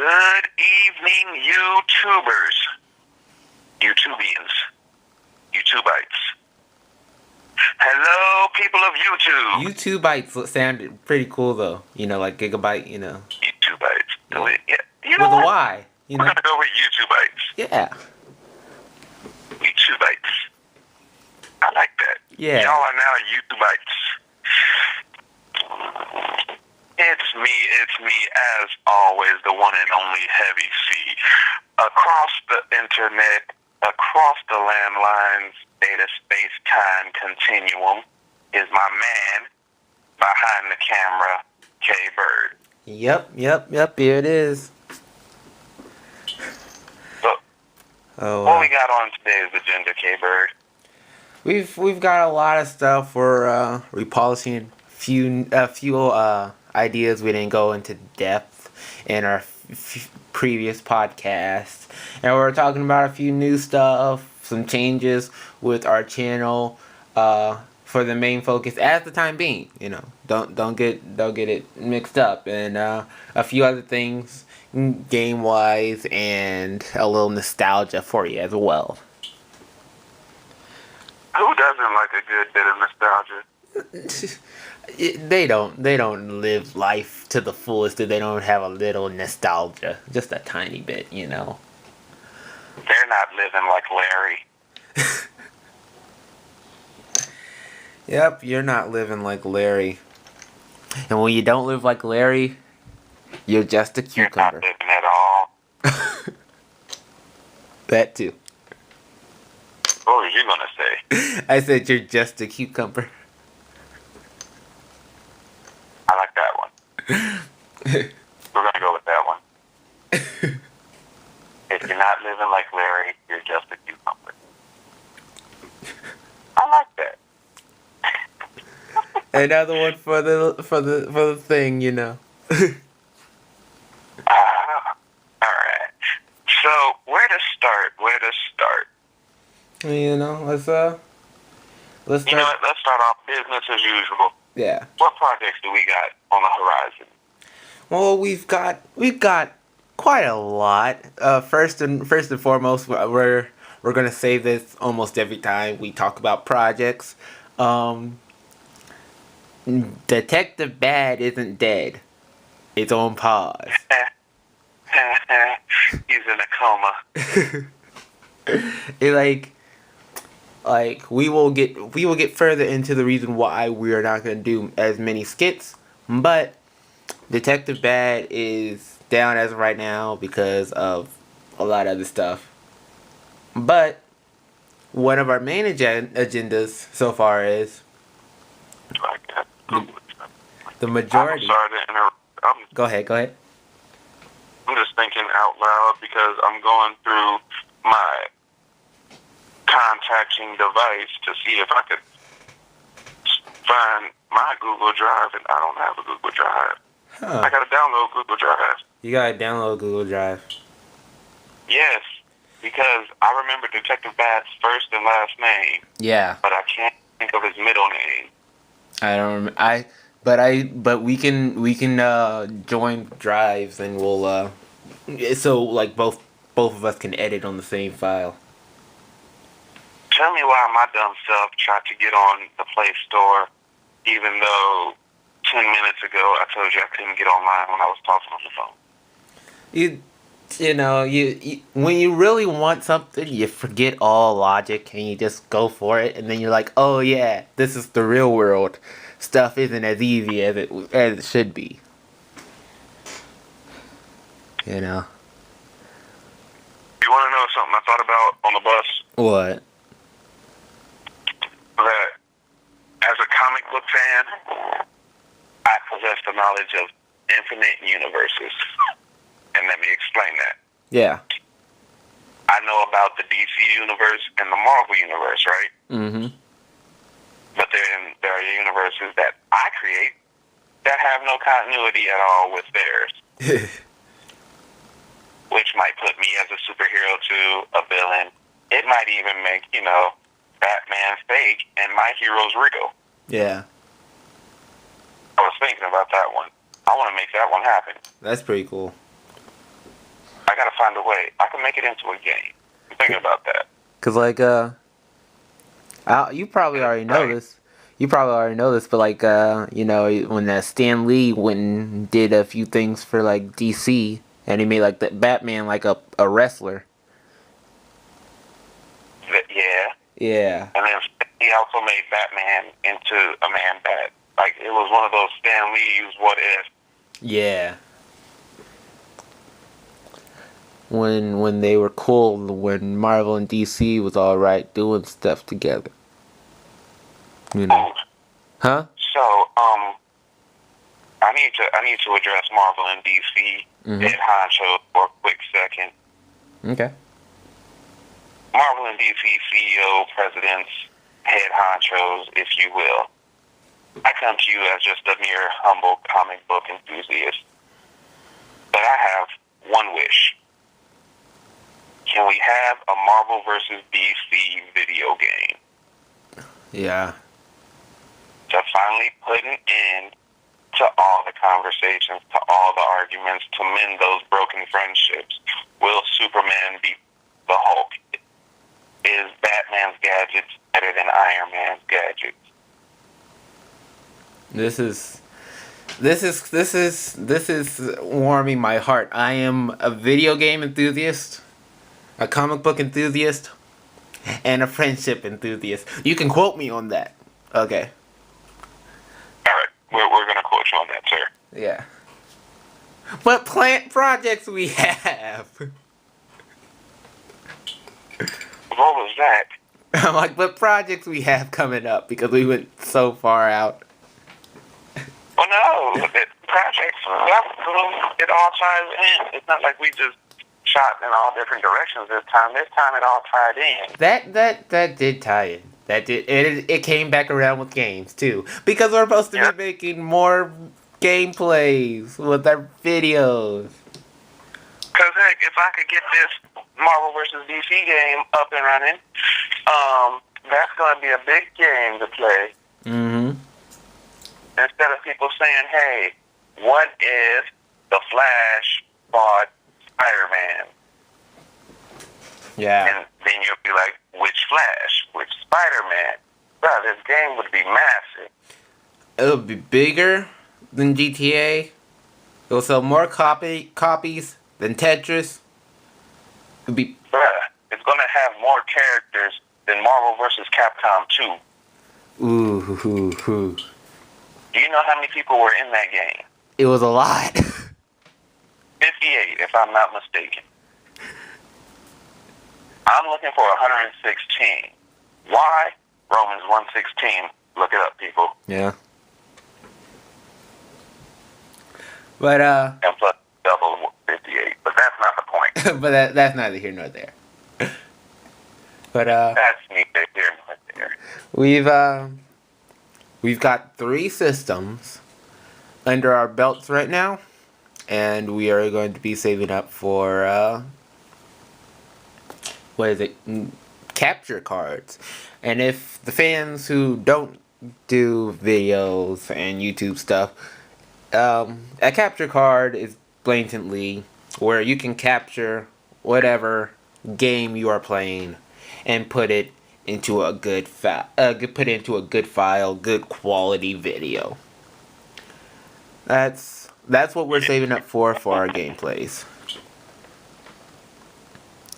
Good evening, YouTubers, YouTubians, YouTubites. Hello, people of YouTube. YouTubites sounded pretty cool though. Like gigabyte. YouTubites. Yeah. Yeah. You know With a what? Y. We're gonna go with YouTubites. Yeah. YouTubites. I like that. Yeah. Y'all are now YouTubites. It's me, as always, the one and only Heavy C. Across the internet, across the landlines, data, space, time continuum, is my man behind the camera, K-Bird. Yep. Here it is. So, what we got on today's agenda, K-Bird? We've got a lot of stuff. We're repolishing a few ideas we didn't go into depth in our previous podcast, and we're talking about a few new stuff, some changes with our channel for the main focus at the time being. Don't get it mixed up, and a few other things game wise, and a little nostalgia for you as well. Who doesn't like a good bit of nostalgia? They don't live life to the fullest if they don't have a little nostalgia, just a tiny bit. They're not living like Larry. Yep, you're not living like Larry. And when you don't live like Larry, you're just a cucumber. You're not living at all. That too. What were you gonna say? I said you're just a cucumber. I like that one. We're gonna go with that one. If you're not living like Larry, you're just a cucumber. I like that. Another one for the thing, Alright. So where to start? Let's start. You know what? Let's start off business as usual. Yeah. What projects do we got on the horizon? Well, we've got quite a lot. First and foremost, we're gonna say this almost every time we talk about projects. Detective Bad isn't dead. It's on pause. He's in a coma. It we will get further into the reason why we are not going to do as many skits, but Detective Bad is down as of right now because of a lot of other stuff. But one of our main agendas so far is the majority. I'm sorry to interrupt. Go ahead. I'm just thinking out loud because I'm going through my contacting device to see if I could find my Google Drive, and I don't have a Google Drive. Huh. I gotta download Google Drive. You gotta download Google Drive. Yes, because I remember Detective Bad's first and last name. Yeah. But I can't think of his middle name. I don't. But we can join drives, and we'll so both of us can edit on the same file. Tell me why my dumb self tried to get on the Play Store, even though 10 minutes ago I told you I couldn't get online when I was talking on the phone. You when you really want something, you forget all logic and you just go for it, and then you're like, oh yeah, this is the real world. Stuff isn't as easy as it should be. You want to know something I thought about on the bus? What? That as a comic book fan, I possess the knowledge of infinite universes. And let me explain that. Yeah. I know about the DC universe and the Marvel universe, right? Mm-hmm. But then there are universes that I create that have no continuity at all with theirs. Which might put me as a superhero to a villain. It might even make, Batman fake and my hero's real. Yeah. I was thinking about that one. I want to make that one happen. That's pretty cool. find a way. I can make it into a game. I'm thinking about that. Cause like you probably already know this. You probably already know this, but like you know, when Stan Lee went and did a few things for like DC, and he made like the Batman like a wrestler. Yeah. Yeah. And then he also made Batman into a Man-Bat. Like, it was one of those Stan Lee's what if. Yeah. When they were cool, when Marvel and DC was all right doing stuff together. You know. Huh? So, I need to address Marvel and DC head honcho for a quick second. Okay. Marvel and DC CEO, presidents, head honchos, if you will. I come to you as just a mere humble comic book enthusiast. But I have one wish. Can we have a Marvel versus DC video game? Yeah. To finally put an end to all the conversations, to all the arguments, to mend those broken friendships. Will Superman beat the Hulk? Is Batman's gadgets better than Iron Man's gadgets? This is warming my heart. I am a video game enthusiast, a comic book enthusiast, and a friendship enthusiast. You can quote me on that. Okay. All right, we're gonna quote you on that, sir. Yeah. What plant projects we have? What was that? I'm like, what projects we have coming up, because we went so far out. Well, no, projects, it all ties in. It's not like we just shot in all different directions this time. This time it all tied in. That did tie in. That did it came back around with games too, because we're supposed to be making more gameplays with our videos. Cause heck, if I could get this Marvel vs. DC game up and running, that's gonna be a big game to play. Mm-hmm. Instead of people saying, "Hey, what if the Flash fought Spider-Man?" Yeah. And then you'll be like, "Which Flash? Which Spider-Man?" Bro, this game would be massive. It would be bigger than GTA. It will sell more copies than Tetris. It would be. Bruh, it's gonna have more characters than Marvel vs. Capcom 2. Ooh. Do you know how many people were in that game? It was a lot. 58, if I'm not mistaken. I'm looking for 116. Why? Romans 1:16. Look it up, people. Yeah. But and plus double 58. But that's not the point. but that's neither here nor there. But that's neither here nor there. We've got 3 systems under our belts right now, and we are going to be saving up for capture cards. And if the fans who don't do videos and YouTube stuff, a capture card is blatantly where you can capture whatever game you are playing and put it into a good file, good quality video. That's what we're saving up for our gameplays.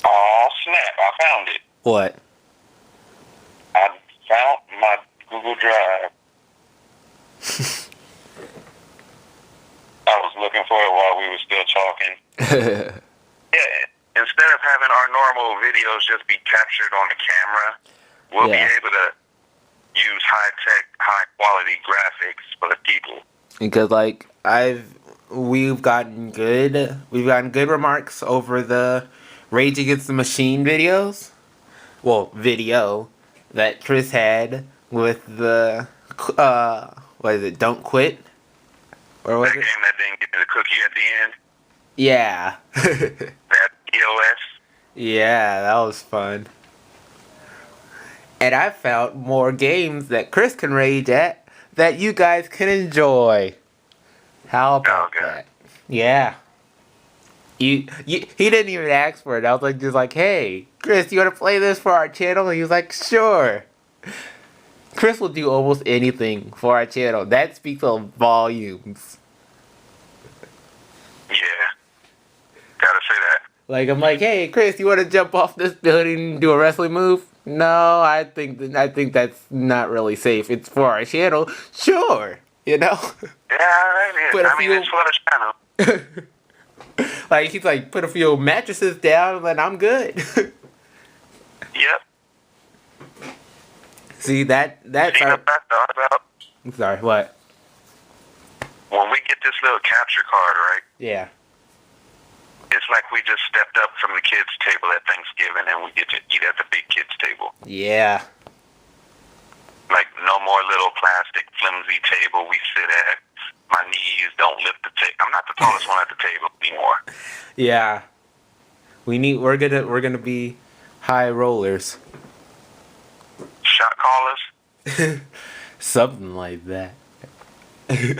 Oh snap! I found it. What? I found my Google Drive. I was looking for it while we were still talking. Yeah, instead of having our normal videos just be captured on the camera, we'll be able to use high-tech, high-quality graphics for the people. Because like we've gotten good remarks over the Rage Against the Machine videos. Well, video that Chris had with the what is it? Don't Quit. Or was that it? Game that didn't give me the cookie at the end? Yeah. That POS? Yeah, that was fun. And I found more games that Chris can rage at that you guys can enjoy. How about that? Yeah. He didn't even ask for it. I was like, just like, hey, Chris, you want to play this for our channel? And he was like, sure. Chris will do almost anything for our channel. That speaks of volumes. Yeah. Gotta say that. Like, I'm like, hey, Chris, you want to jump off this building and do a wrestling move? No, I think that's not really safe. It's for our channel. Sure. You know? Yeah, it is. It's for the channel. Like, he's like, put a few mattresses down and I'm good. Yep. See, that's what I thought about? I'm sorry, what? When we get this little capture card, right? Yeah. It's like we just stepped up from the kids' table at Thanksgiving and we get to eat at the big kids' table. Yeah. Like, no more little plastic flimsy table we sit at. My knees don't lift the table. I'm not the tallest one at the table anymore. Yeah. We're gonna be high rollers. Shot callers? Something like that. Have you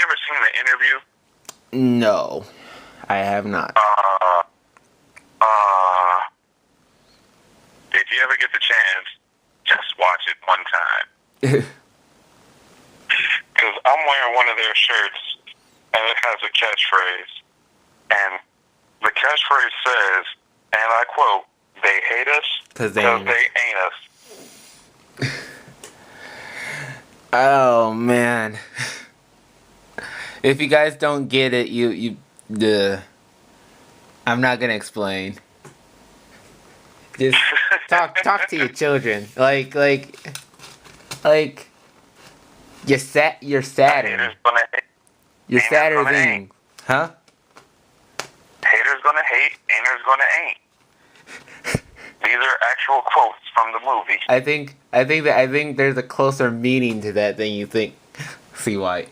ever seen the interview? No, I have not. If you ever get the chance, just watch it one time. Because I'm wearing one of their shirts, and it has a catchphrase. And the catchphrase says, and I quote, "They hate us because they ain't us." Oh, man. If you guys don't get it, I'm not gonna explain. Just talk to your children. Like you're Saturn. You're Saturn. Huh? Haters gonna hate, ain'ters gonna ain't. These are actual quotes from the movie. I think there's a closer meaning to that than you think. See White.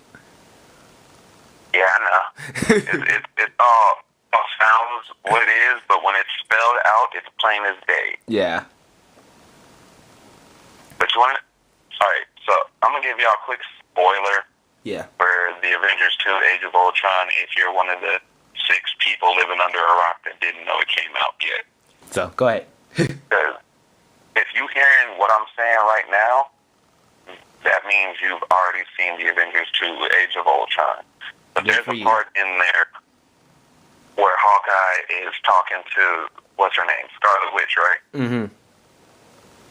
Yeah, I know. it all sounds what it is, but when it's spelled out, it's plain as day. Yeah. But you want it? Alright, so I'm going to give y'all a quick spoiler. Yeah. For the Avengers 2 Age of Ultron, if you're one of the 6 people living under a rock that didn't know it came out yet. So, go ahead. Because if you hearing what I'm saying right now, that means you've already seen the Avengers 2 Age of Ultron. But there's a part in there where Hawkeye is talking to, what's her name? Scarlet Witch, right? Mm-hmm.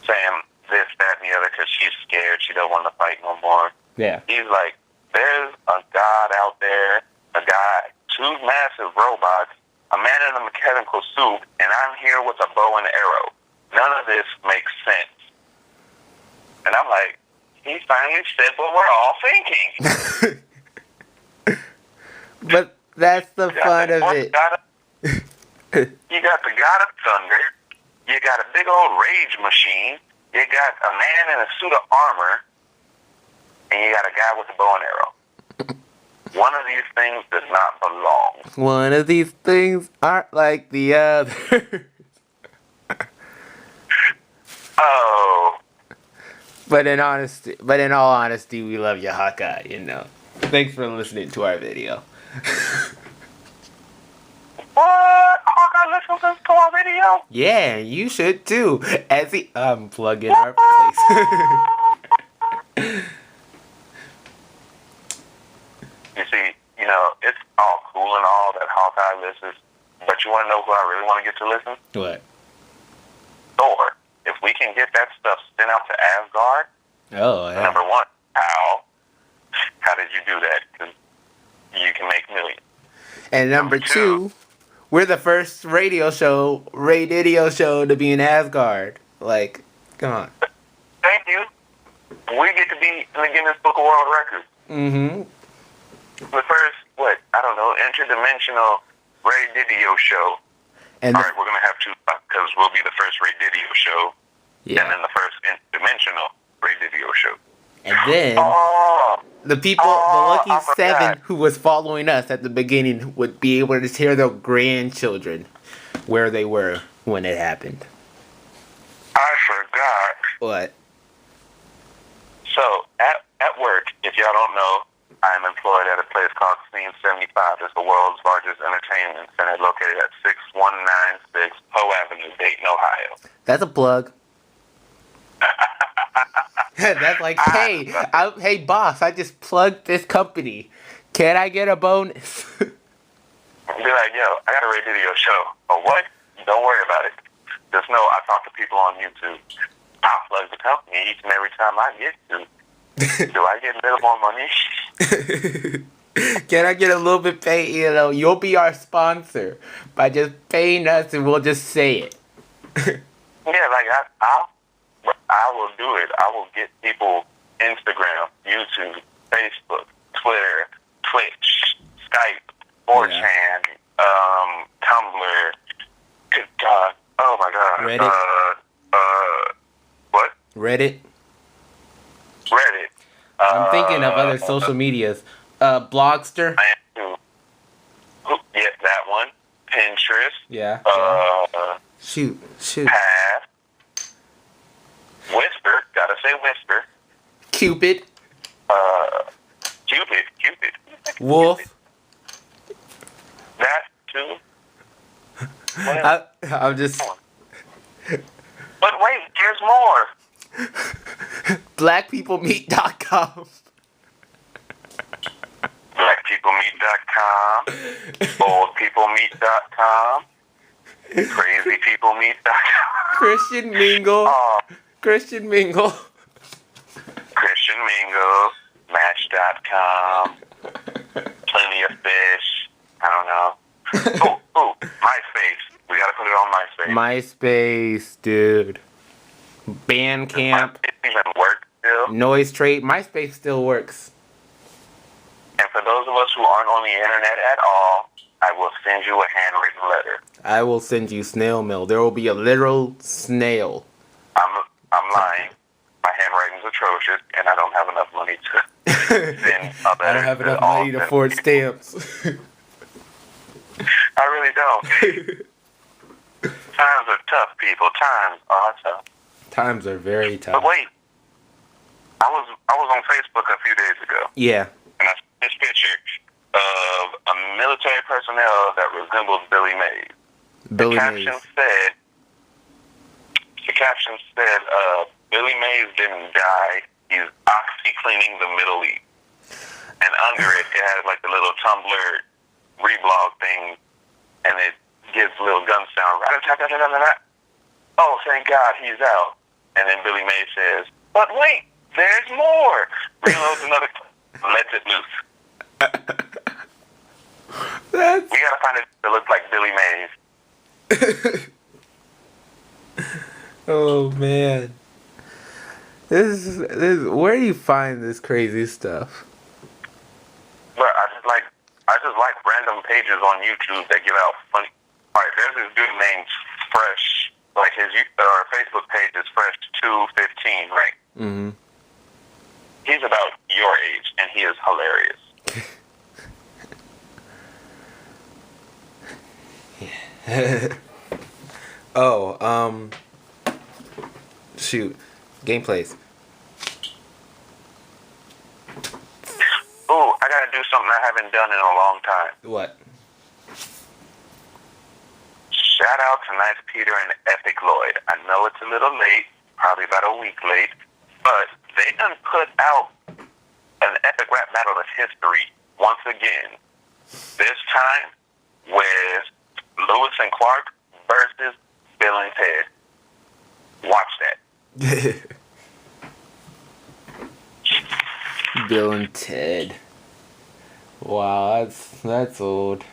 Saying this, that, and the other because she's scared. She don't want to fight no more. Yeah. He's like, there's a god out there, a guy, 2 massive robots, a man in a mechanical suit, and I'm here with a bow and arrow. None of this makes sense. And I'm like, he finally said what we're all thinking. But that's the fun of it. You got the God of Thunder. You got a big old rage machine. You got a man in a suit of armor. And you got a guy with a bow and arrow. One of these things does not belong. One of these things aren't like the other. Oh. But in all honesty, we love you, Hawkeye, you know. Thanks for listening to our video. What? Hawkeye listens to our video? Yeah, you should too. As he plug in our place. You see, it's all cool and all that Hawkeye listens, but you want to know who I really want to get to listen? What? Thor. If we can get that stuff sent out to Asgard, oh, yeah. Number one, how did you do that? Because you can make millions. And number two, we're the first Radidio Show to be in Asgard. Like, come on. Thank you. We get to be in the Guinness Book of World Records. Mm-hmm. The first, interdimensional Radidio Show. And all right, we're going to have 2, because we'll be the first Radidio Show. Yeah. And then the first interdimensional Radidio Show. And then the lucky 7 who was following us at the beginning would be able to tell their grandchildren where they were when it happened. I forgot. What? So, at work, if y'all don't know, I am employed at a place called Scene 75. It's the world's largest entertainment center located at 6196 Poe Avenue, Dayton, Ohio. That's a plug. That's like, hey, hey, boss, I just plugged this company. Can I get a bonus? Be like, yo, I got a Radidio Show. Oh, what? Don't worry about it. Just know I talk to people on YouTube. I plug the company each and every time I get to. Do I get a little more money? Can I get a little bit paid? You know, you'll be our sponsor by just paying us, and we'll just say it. Yeah, like I will do it. I will get people Instagram, YouTube, Facebook, Twitter, Twitch, Skype, 4chan, Tumblr. Good God! Oh my God! Reddit. What? Reddit. Reddit. I'm thinking of other social medias. Blogster. I am too. Yeah, that one. Pinterest. Yeah. Shoot. Path. Whisper. Gotta say Whisper. Cupid. Cupid. Wolf. That too. I'm just. But wait, there's more. Blackpeoplemeet.com. Blackpeoplemeet.com. Oldpeoplemeet.com. Crazypeoplemeet.com. Christian Mingle. Christian Mingle. Christian Mingle. Match.com. Plenty of fish. I don't know. Oh, MySpace. We gotta put it on MySpace. MySpace, dude. Bandcamp. It even works still. Noise Trade. MySpace still works. And for those of us who aren't on the internet at all, I will send you a handwritten letter. I will send you snail mail. There will be a literal snail. I'm lying. My handwriting's atrocious, and I don't have enough money to send a letter. I don't have enough money to afford stamps. I really don't. Times are tough, people. Times are tough. Times are very tough. But wait, I was on Facebook a few days ago. Yeah. And I saw this picture of a military personnel that resembled Billy Mays. The caption said, Billy Mays didn't die. He's oxy-cleaning the Middle East. And under it has like the little Tumblr reblog thing, and it gives a little gun sound. Oh, thank God he's out. And then Billy Mays says, but wait, there's more. Reloads another clip, lets it loose. We gotta find it that looks like Billy Mays. Oh man, this where do you find this crazy stuff? But I just like random pages on YouTube that give out funny. All right, there's this dude named Fresh. Like his Facebook page is Fresh215, right? Mm-hmm. He's about your age, and he is hilarious. Shoot. Gameplays. Ooh, I gotta do something I haven't done in a long time. What? Shout out to Nice Peter and Epic Lloyd. I know it's a little late, probably about a week late, but they done put out an epic rap battle of history once again. This time with Lewis and Clark versus Bill and Ted. Watch that. Bill and Ted. Wow, that's old.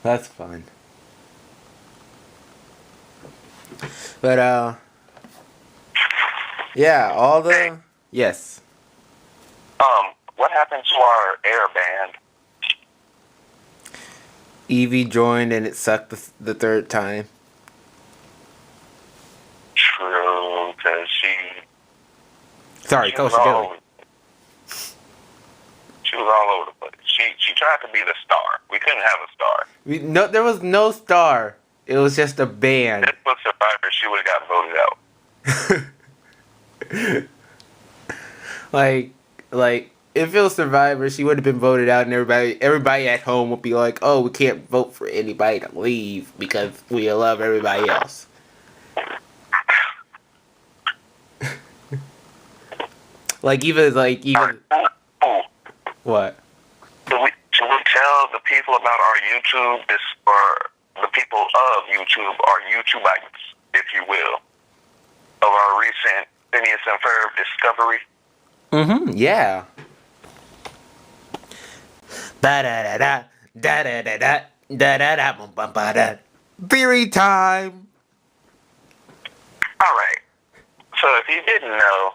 That's fun. But yeah, all the yes. What happened to our air band? Evie joined and it sucked the third time. True, because Sorry, Coach Billy. She was all over the place. She tried to be the star. We couldn't have a star. There was no star. It was just a band. This was Survivor. She would have got voted out. if it was Survivor, she would have been voted out, and everybody at home would be like, "Oh, we can't vote for anybody to leave because we love everybody else." even what? Should we tell the people about our YouTube, or the people of YouTube, our YouTubeites, if you will, of our recent Phineas and Ferb discovery? Yeah. Da da da da da da da da da da da bum bum ba da. Theory time. All right. So if you didn't know,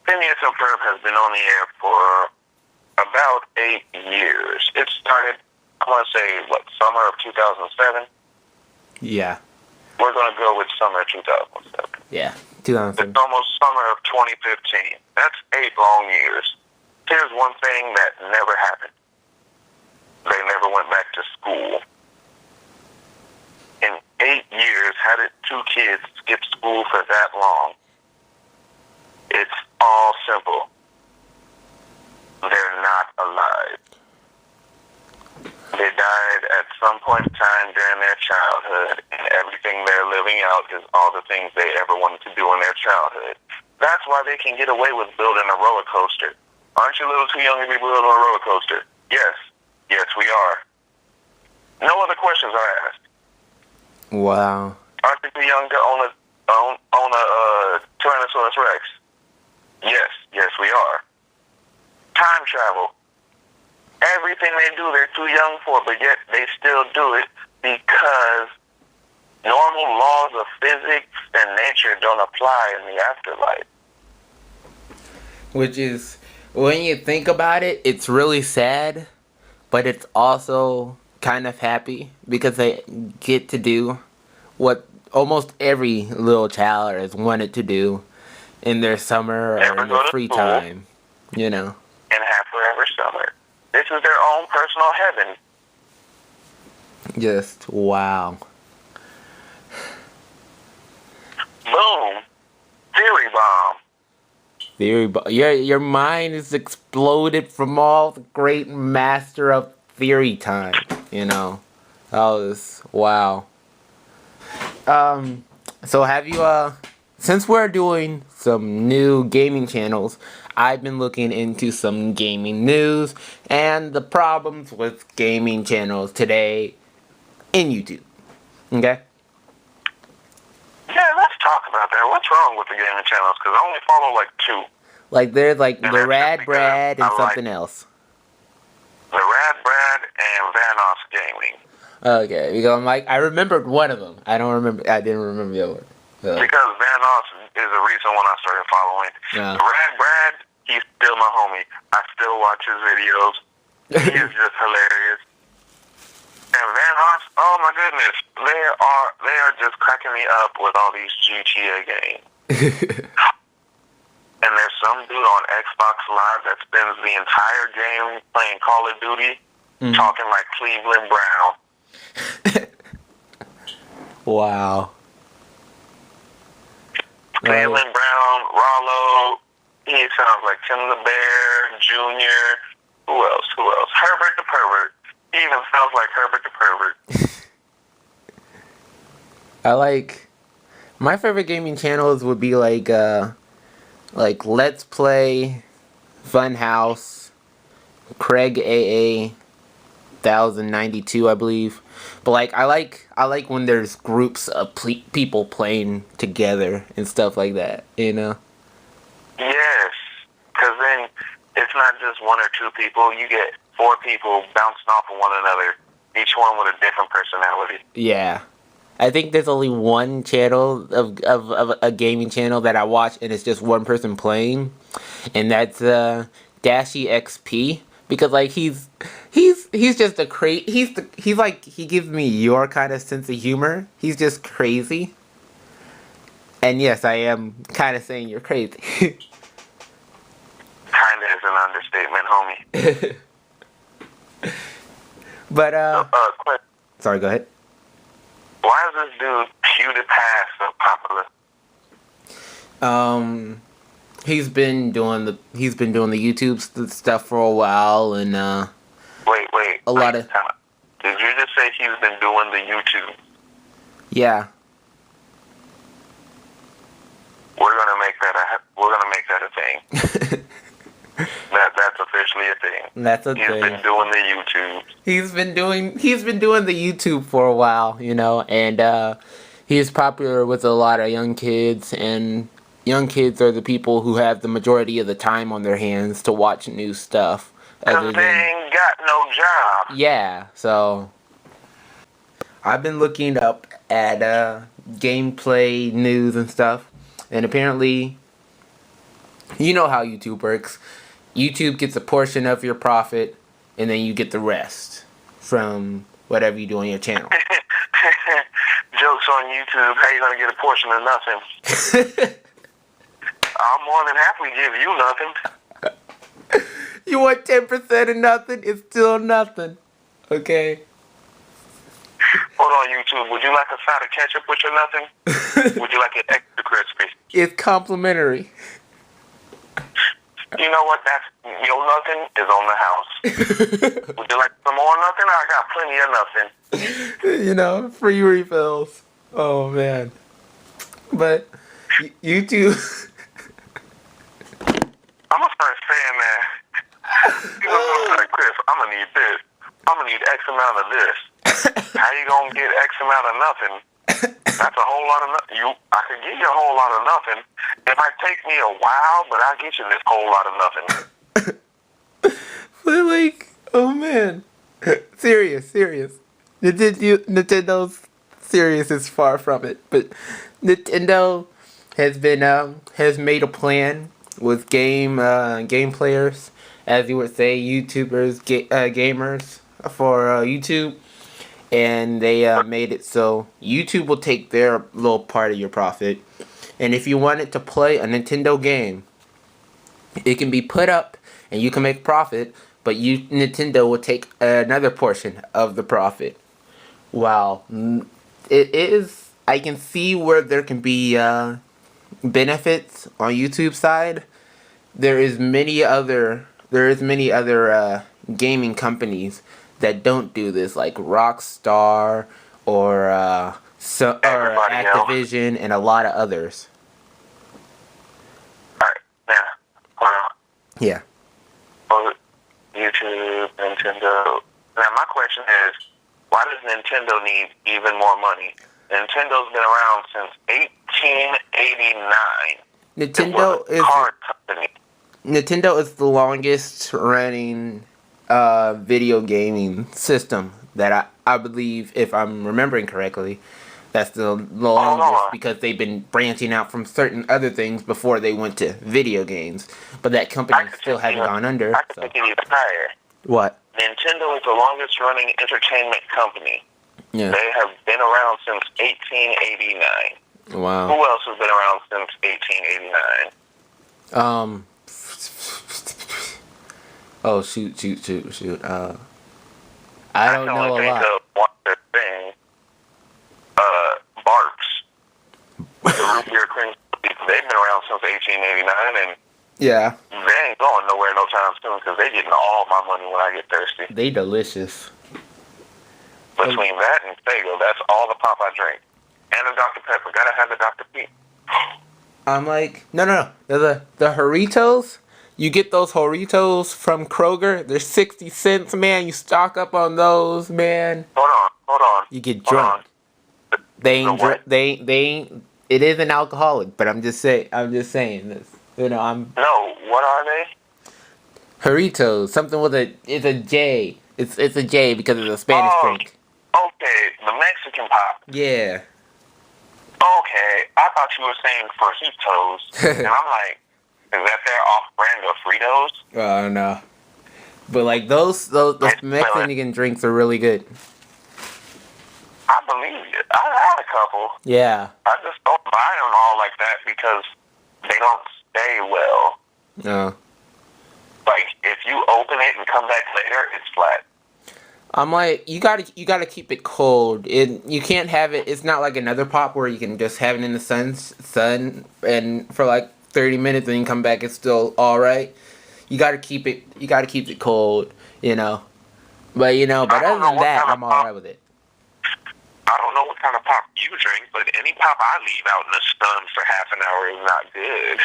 Phineas and Ferb has been on the air for about 8 years. It started, I want to say, summer of 2007? Yeah. We're going to go with summer of 2007. Yeah, 2007. It's almost summer of 2015. That's 8 long years. Here's one thing that never happened. They never went back to school. In 8 years, how did 2 kids skip school for that long? It's all simple. They're not alive. They died at some point in time during their childhood, and everything they're living out is all the things they ever wanted to do in their childhood. That's why they can get away with building a roller coaster. Aren't you a little too young to be building a roller coaster? Yes. Yes, we are. No other questions are asked. Wow. Aren't you too young to own a Tyrannosaurus Rex? Yes. Yes, we are. Time travel. Everything they do, they're too young for, but yet they still do it because normal laws of physics and nature don't apply in the afterlife. Which is, when you think about it, it's really sad, but it's also kind of happy because they get to do what almost every little child has wanted to do in their summer or in their free time, you know. And have forever summer. This is their own personal heaven. Just wow. Boom. Theory bomb. Your mind is exploded from all the great master of theory time. You know, that was wow. So have you since we're doing some new gaming channels, I've been looking into some gaming news and the problems with gaming channels today in YouTube. Okay? Yeah, let's talk about that. What's wrong with the gaming channels? Because I only follow like 2. Like there's like the Rad Brad and something else. The Rad Brad and Vanoss Gaming. Okay, because I remembered one of them. I didn't remember the other one. Because Vanoss is the reason when I started following. Yeah. Rad Brad, he's still my homie. I still watch his videos. He is just hilarious. And Vanoss, oh my goodness, they are just cracking me up with all these GTA games. And there's some dude on Xbox Live that spends the entire game playing Call of Duty, talking like Cleveland Brown. Wow. Cleveland Brown, Rollo, he sounds like Tim the Bear, Jr. Who else? Herbert the Pervert. He even sounds like Herbert the Pervert. My favorite gaming channels would be like Let's Play, Funhouse, Craig AA 1092, I believe. But I like when there's groups of people playing together and stuff like that, you know? Yes, because then it's not just 1 or 2 people. You get 4 people bouncing off of one another, each one with a different personality. Yeah. I think there's only one channel of a gaming channel that I watch, and it's just one person playing, and that's Dashy XP. Because he's just he gives me your kind of sense of humor. He's just crazy. And yes, I am kind of saying you're crazy. Kinda is an understatement, homie. But quick. Sorry, go ahead. Why is this dude PewDiePie so popular? He's been doing the YouTube stuff for a while, and Wait. a lot of. Did you just say he's been doing the YouTube? Yeah. We're gonna make that a thing. That's officially a thing. That's a thing. He's been doing the YouTube. He's been doing the YouTube for a while, and he's popular with a lot of young kids, and young kids are the people who have the majority of the time on their hands to watch new stuff. Because they ain't got no job. Yeah, so I've been looking up at gameplay news and stuff, and apparently, you know how YouTube works. YouTube gets a portion of your profit, and then you get the rest from whatever you do on your channel. Jokes on YouTube, how you gonna get a portion of nothing? I'll more than happily give you nothing. You want 10% of nothing? It's still nothing. Okay? Hold on, YouTube. Would you like a side of ketchup with your nothing? Would you like it extra crispy? It's complimentary. You know what? That's your nothing is on the house. Would you like some more nothing? I got plenty of nothing. Free refills. Oh, man. But YouTube... I'm going to start saying that. You're going to say, Chris, I'm going to need this. I'm going to need X amount of this. How you going to get X amount of nothing? That's a whole lot of nothing. I can give you a whole lot of nothing. It might take me a while, but I'll get you this whole lot of nothing. But like, oh man. Serious. Nintendo's serious is far from it. But Nintendo has made a plan with game players, as you would say, YouTubers, gamers for YouTube. And they made it so YouTube will take their little part of your profit. And if you wanted to play a Nintendo game, it can be put up and you can make profit, but Nintendo will take another portion of the profit. Wow. It is, I can see where there can be benefits on YouTube side. There is many other gaming companies that don't do this, like Rockstar or Activision and a lot of others. Alright, now, hold on. Yeah. YouTube, Nintendo. Now my question is, why does Nintendo need even more money? Nintendo's been around since 1889. Nintendo is the longest running video gaming system that I believe, if I'm remembering correctly, that's the longest, because they've been branching out from certain other things before they went to video games. But that company still hasn't gone under. I could take it even higher. What? Nintendo is the longest running entertainment company. Yeah. They have been around since 1889. Wow. Who else has been around since 1889? Oh, shoot. I don't know a lot. One of their things, Barks. The root beer cream. They've been around since 1889, and yeah, they ain't going nowhere no time soon, because they're getting all my money when I get thirsty. They delicious. Between that and Fago, that's all the pop I drink. And the Dr. Pepper. Gotta have the Dr. P. I'm like, no. The Doritos. You get those Doritos from Kroger. They're 60 cents, man. You stock up on those, man. Hold on. You get drunk. They ain't. It isn't alcoholic, but I'm just saying this. No, what are they? Doritos. Something with it's a J. It's a J because it's a Spanish drink. Okay, the Mexican pop. Yeah. Okay, I thought you were saying Fajitos, and I'm like, is that their off-brand of Fritos? Oh no. But like those Mexican drinks are really good. I believe it. I had a couple. Yeah. I just don't buy them all like that because they don't stay well. No. Like if you open it and come back later, it's flat. I'm like, you gotta keep it cold. You can't have it. It's not like another pop where you can just have it in the sun and for like 30 minutes and then come back, it's still all right. You gotta keep it cold, you know. But but other than that, I'm all right with it. I don't know what kind of pop you drink, but any pop I leave out in the sun for half an hour is not good.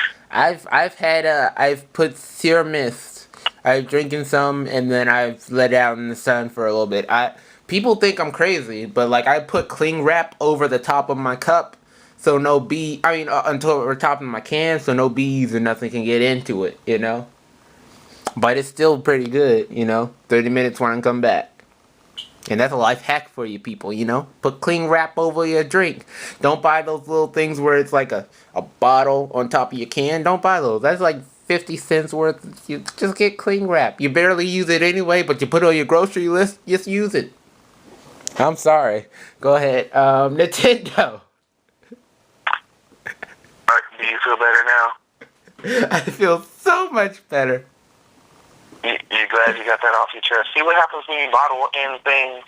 I've put serum mist. I've drinking some and then I've let it out in the sun for a little bit. People think I'm crazy, but like I put cling wrap over the top of my cup, so no bee. I mean, until the top of my can, so no bees or nothing can get into it. But it's still pretty good. 30 minutes when I come back. And that's a life hack for you people, Put cling wrap over your drink. Don't buy those little things where it's like a bottle on top of your can. Don't buy those. That's like 50 cents worth. You just get cling wrap. You barely use it anyway, but you put it on your grocery list, just use it. I'm sorry. Go ahead. Nintendo. Do you feel better now? I feel so much better. You glad you got that off your chest? See what happens when you bottle in things?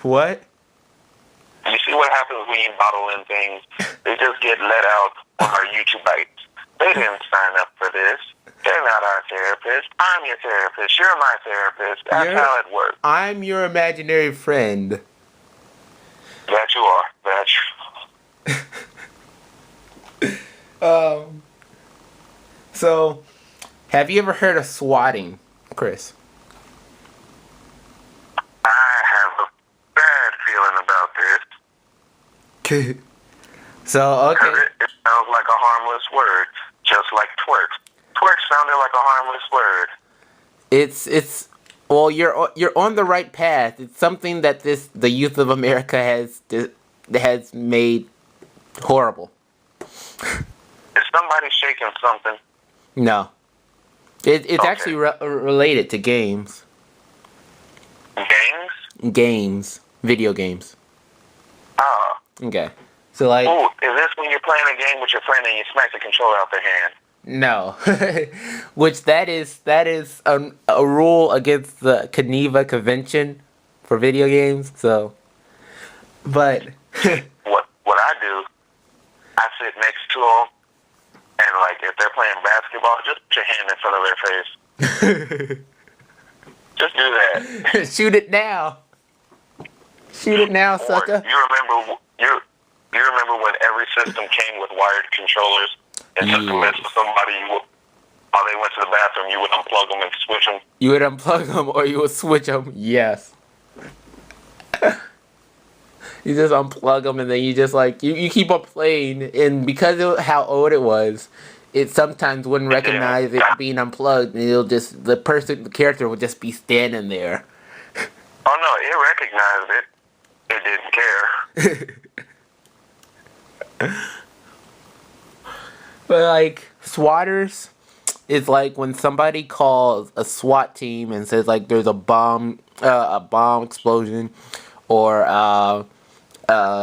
What? You see what happens when you bottle in things? They just get let out on our YouTubeites. They didn't sign up for this. They're not our therapist. I'm your therapist. You're my therapist. That's how it works. I'm your imaginary friend. That you are. So, have you ever heard of swatting, Chris? I have a bad feeling about this. So, okay. It sounds like a harmless word, just like twerk. Twerk sounded like a harmless word. Well, you're on the right path. It's something that the youth of America has made horrible. Is somebody shaking something? No. It's okay. Actually related to games. Games? Games. Video games. Oh. Okay. So like. Ooh, is this when you're playing a game with your friend and you smack the controller out their hand? No. Which that is a rule against the Geneva Convention for video games. So. But. What I do, I sit next to them. And, like, if they're playing basketball, just put your hand in front of their face. Just do that. Shoot it now. Shoot it now, sucker. You remember when every system came with wired controllers? And just to mess with somebody, while they went to the bathroom, you would unplug them and switch them? You would unplug them or you would switch them? Yes. You just unplug them and then you just like you keep on playing, and because of how old it was, it sometimes wouldn't recognize it being unplugged, and the character would just be standing there. Oh no, it recognized it. It didn't care. But like swatters, it's like when somebody calls a SWAT team and says like there's a bomb explosion, or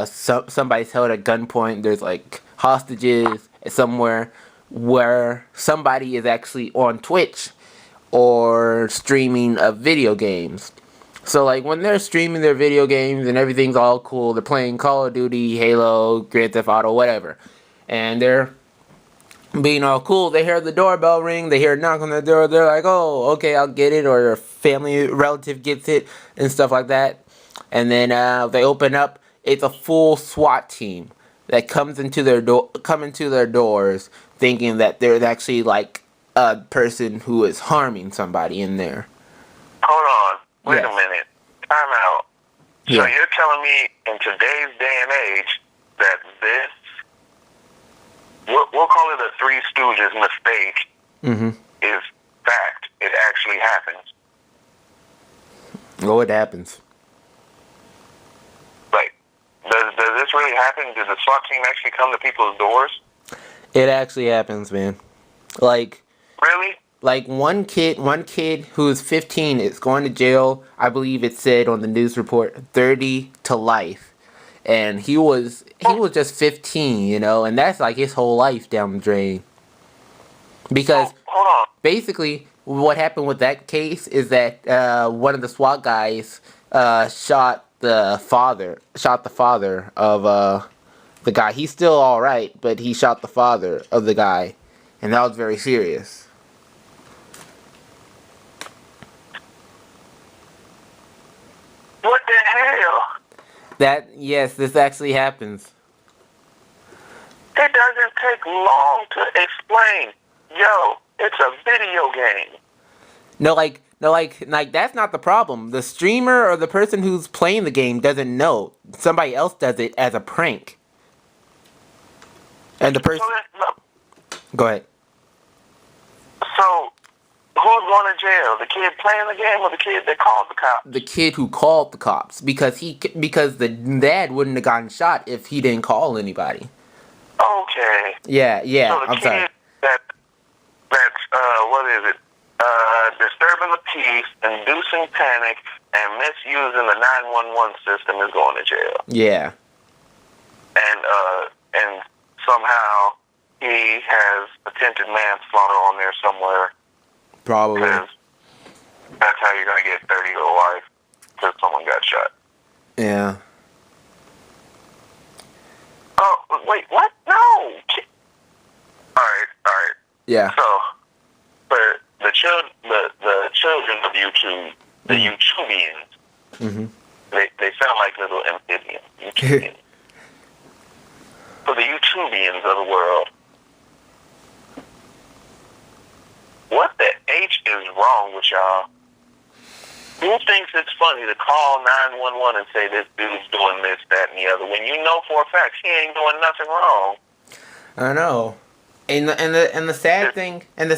somebody's held at gunpoint. There's like hostages somewhere where somebody is actually on Twitch or streaming video games. So like when they're streaming their video games and everything's all cool, they're playing Call of Duty, Halo, Grand Theft Auto, whatever, and they're being all cool, they hear the doorbell ring, they hear a knock on the door, they're like, oh, okay, I'll get it, or their family relative gets it, and stuff like that. And then they open up, it's a full SWAT team that come into their doors thinking that there's actually like a person who is harming somebody in there. Hold on, wait a minute, time out. Yeah. So you're telling me in today's day and age that this, we'll call it a Three Stooges mistake, is fact. It actually happens. Oh, it happens. Like, does this really happen? Did the SWAT team actually come to people's doors? It actually happens, man. Like, really? Like one kid who is 15 is going to jail. I believe it said on the news report 30 to life. And he was just 15, and that's like his whole life down the drain. Because basically what happened with that case is that one of the SWAT guys shot the father of the guy. He's still all right, but he shot the father of the guy, and that was very serious. What the hell? Yes, this actually happens. It doesn't take long to explain. Yo, it's a video game. No, like that's not the problem. The streamer or the person who's playing the game doesn't know. Somebody else does it as a prank. And the person. Go ahead. So, who's going to jail? The kid playing the game or the kid that called the cops? The kid who called the cops because the dad wouldn't have gotten shot if he didn't call anybody. Okay. Yeah. So the I'm kid sorry. that's what is it? Disturbing the peace, inducing panic, and misusing the 911 system is going to jail. Yeah. And somehow he has attempted manslaughter on there somewhere. Probably. Because that's how you're going to get 30 to life because someone got shot. Yeah. Oh, wait, what? No! Alright. Yeah. So, for the children of YouTube, the YouTubians, they sound like little amphibians. YouTubians. For the YouTubians of the world, what the H is wrong with y'all? Who thinks it's funny to call 911 and say this dude's doing this, that, and the other, when you know for a fact he ain't doing nothing wrong? I know. And the sad thing, and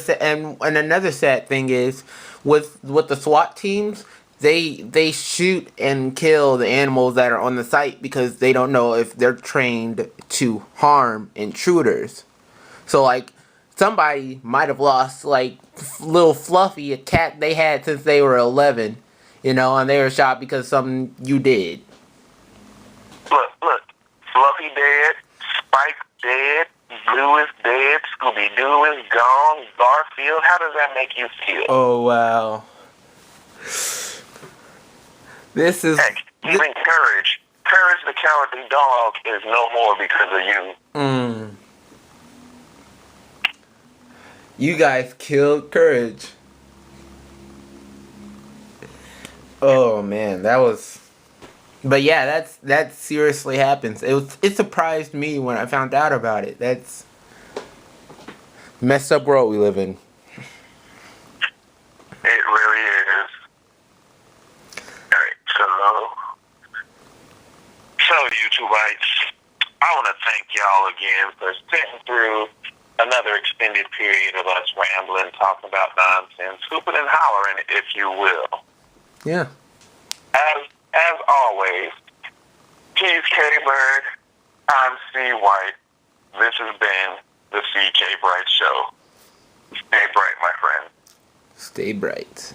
another sad thing is, with the SWAT teams, they shoot and kill the animals that are on the site because they don't know if they're trained to harm intruders. So like somebody might have lost like little Fluffy, a cat they had since they were 11, and they were shot because something you did. Look, Fluffy dead, Spike dead, Blue is dead, Scooby-Doo is gone, Garfield, how does that make you feel? Oh, wow. This is... Heck, even Courage the Cowardly Dog is no more because of you. You guys killed Courage. Oh, man, that was... But yeah, that seriously happens. It surprised me when I found out about it. That's messed up world we live in. It really is. Alright, so YouTubeites, I want to thank y'all again for sitting through another extended period of us rambling, talking about nonsense, hooping and hollering, if you will. Yeah. As always, he's K-Bird, I'm C. White. This has been the CK Bright Show. Stay bright, my friend. Stay bright.